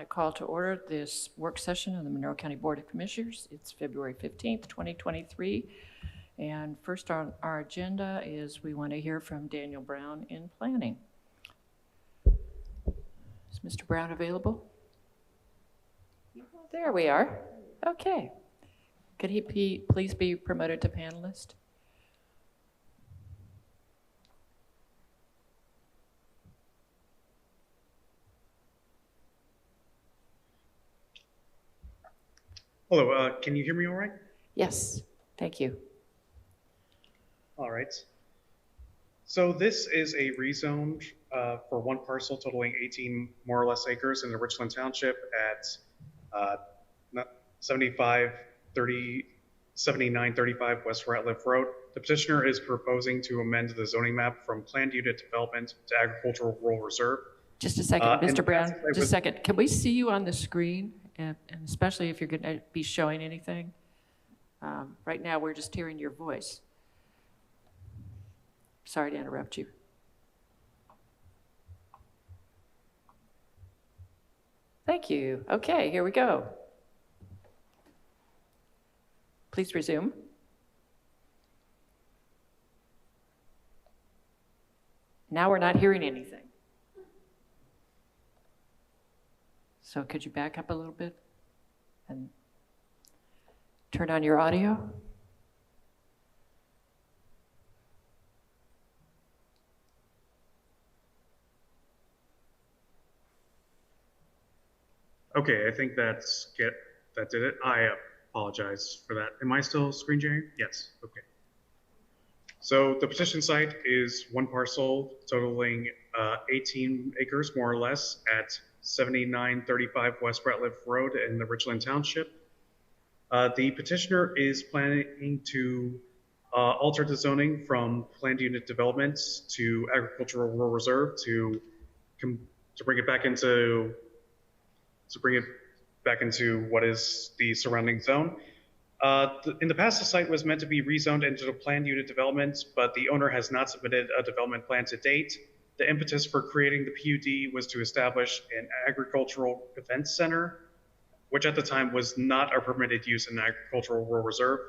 want to call to order this work session of the Monroe County Board of Commissioners. It's February 15th, 2023. And first on our agenda is we want to hear from Daniel Brown in planning. Is Mr. Brown available? There we are. Okay. Could he please be promoted to panelist? Hello, can you hear me all right? Yes, thank you. All right. So this is a rezone for one parcel totaling 18 more or less acres in the Richland Township at 7935 West Ratliff Road. The petitioner is proposing to amend the zoning map from planned unit development to agricultural rural reserve. Just a second, Mr. Brown, just a second. Can we see you on the screen? And especially if you're going to be showing anything. Right now, we're just hearing your voice. Sorry to interrupt you. Thank you. Okay, here we go. Please resume. Now we're not hearing anything. So could you back up a little bit and turn on your audio? Okay, I think that did it. I apologize for that. Am I still screen sharing? Yes, okay. So the petition site is one parcel totaling 18 acres more or less at 7935 West Ratliff Road in the Richland Township. The petitioner is planning to alter the zoning from planned unit developments to agricultural rural reserve to bring it back into what is the surrounding zone. In the past, the site was meant to be rezoned into a planned unit development, but the owner has not submitted a development plan to date. The impetus for creating the PUD was to establish an agricultural event center, which at the time was not a permitted use in an agricultural rural reserve,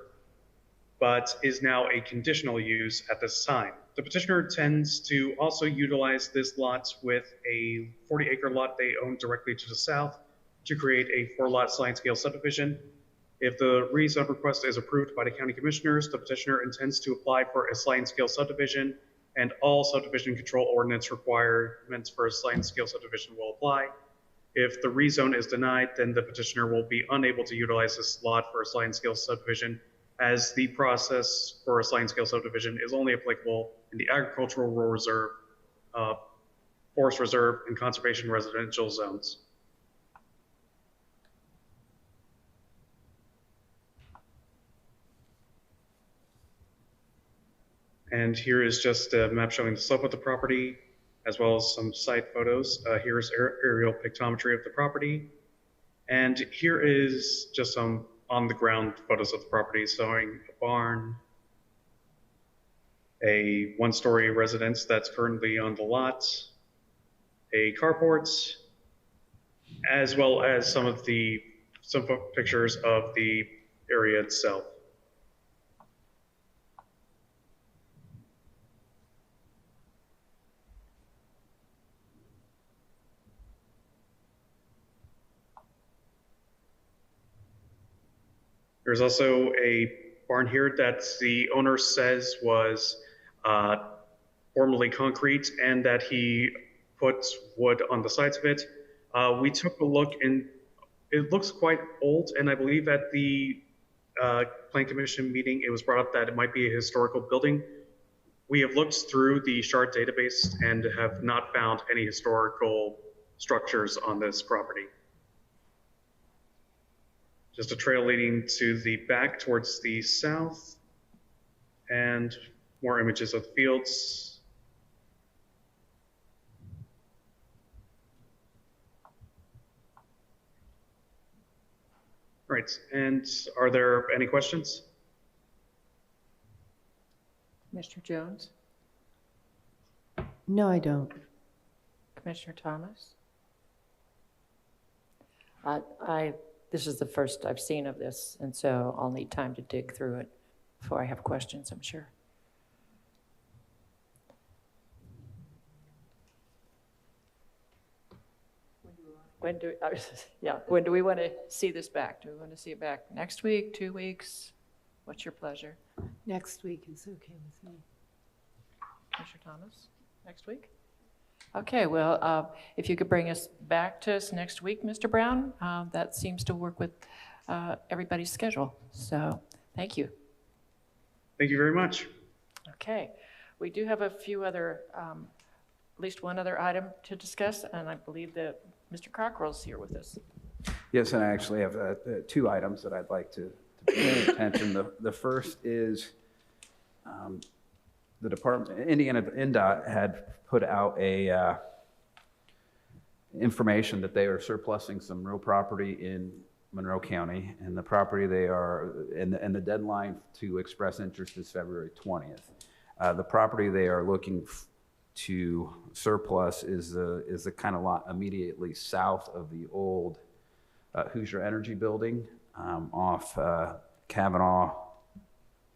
but is now a conditional use at this time. The petitioner intends to also utilize this lot with a 40-acre lot they own directly to the south to create a 4-lot sliding scale subdivision. If the rezone request is approved by the county commissioners, the petitioner intends to apply for a sliding scale subdivision, and all subdivision control ordinance requirements for a sliding scale subdivision will apply. If the rezone is denied, then the petitioner will be unable to utilize this lot for a sliding scale subdivision, as the process for a sliding scale subdivision is only applicable in the agricultural rural reserve, forest reserve, and conservation residential zones. And here is just a map showing the slope of the property, as well as some site photos. Here is aerial pictometry of the property. And here is just some on-the-ground photos of the property showing a barn, a one-story residence that's currently on the lot, a carport, as well as some pictures of the area itself. There's also a barn here that the owner says was formerly concrete and that he put wood on the sides of it. We took a look and it looks quite old, and I believe at the Plan Commission meeting it was brought up that it might be a historical building. We have looked through the SHART database and have not found any historical structures on this property. Just a trail leading to the back towards the south, and more images of the fields. Right, and are there any questions? Mr. Jones? No, I don't. Commissioner Thomas? This is the first I've seen of this, and so I'll need time to dig through it before I have questions, I'm sure. When do we want to see this back? Do we want to see it back next week, 2 weeks? What's your pleasure? Next week is okay with me. Mr. Thomas, next week? Okay, well, if you could bring us back to us next week, Mr. Brown, that seems to work with everybody's schedule. So, thank you. Thank you very much. Okay, we do have a few other, at least one other item to discuss, and I believe that Mr. Cockrell's here with us. Yes, and I actually have 2 items that I'd like to bring to attention. The first is the department, Indiana INDOT had put out a information that they are surplusing some real property in Monroe County, and the property they are, and the deadline to express interest is February 20th. The property they are looking to surplus is the kind of lot immediately south of the old Hoosier Energy building off Kavanaugh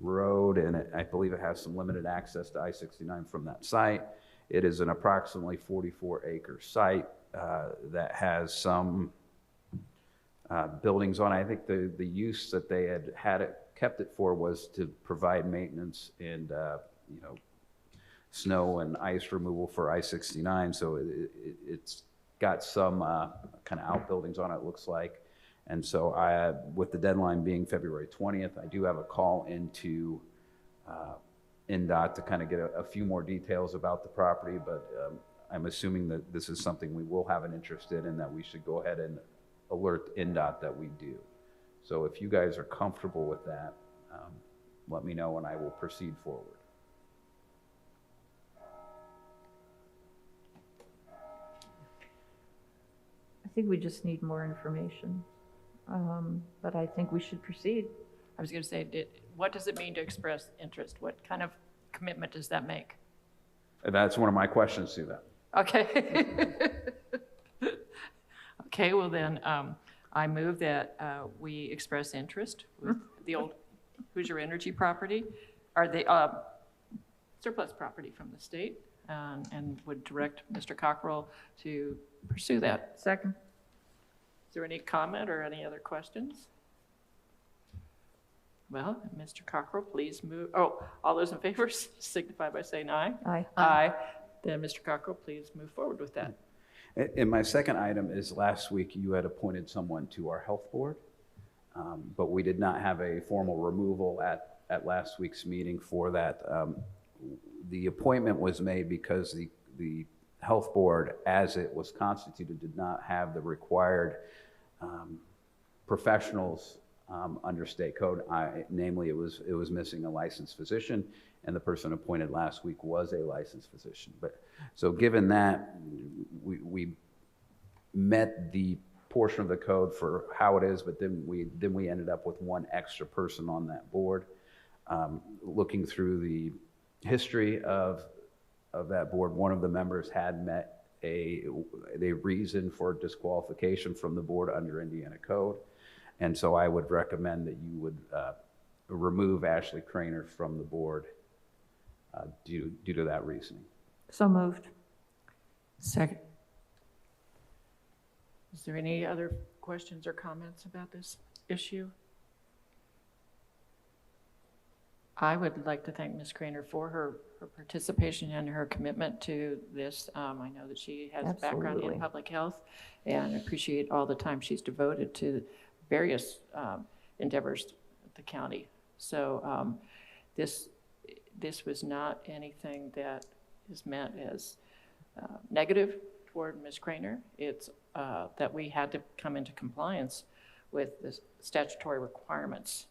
Road, and I believe it has some limited access to I-69 from that site. It is an approximately 44-acre site that has some buildings on it. I think the use that they had kept it for was to provide maintenance and snow and ice removal for I-69. So it's got some kind of outbuildings on it, looks like. And so with the deadline being February 20th, I do have a call into INDOT to kind of get a few more details about the property, but I'm assuming that this is something we will have an interest in and that we should go ahead and alert INDOT that we do. So if you guys are comfortable with that, let me know and I will proceed forward. I think we just need more information, but I think we should proceed. I was going to say, what does it mean to express interest? What kind of commitment does that make? That's one of my questions to them. Okay. Okay, well then, I move that we express interest with the old Hoosier Energy property, or the surplus property from the state, and would direct Mr. Cockrell to pursue that. Second. Is there any comment or any other questions? Well, Mr. Cockrell, please move. Oh, all those in favor signify by saying aye. Aye. Aye. Then, Mr. Cockrell, please move forward with that. And my second item is last week you had appointed someone to our health board, but we did not have a formal removal at last week's meeting for that. The appointment was made because the health board, as it was constituted, did not have the required professionals under state code. Namely, it was missing a licensed physician, and the person appointed last week was a licensed physician. But so given that, we met the portion of the code for how it is, but then we ended up with one extra person on that board. Looking through the history of that board, one of the members had met a reason for disqualification from the board under Indiana code. And so I would recommend that you would remove Ashley Craner from the board due to that reasoning. So moved. Second. Is there any other questions or comments about this issue? I would like to thank Ms. Craner for her participation and her commitment to this. I know that she has a background in public health, and appreciate all the time she's devoted to various endeavors at the county. So this was not anything that is meant as negative toward Ms. Craner. It's that we had to come into compliance with the statutory requirements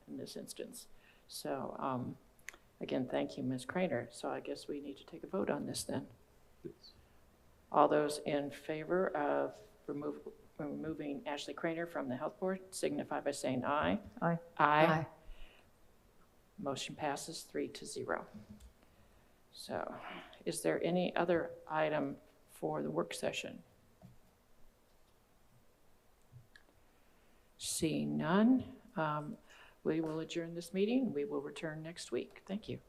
in this instance. So again, thank you, Ms. Craner. So I guess we need to take a vote on this then. Yes. All those in favor of removing Ashley Craner from the health board signify by saying aye. Aye. Aye. Motion passes 3-0. So is there any other item for the work session? Seeing none, we will adjourn this meeting. We will return next week. Thank you.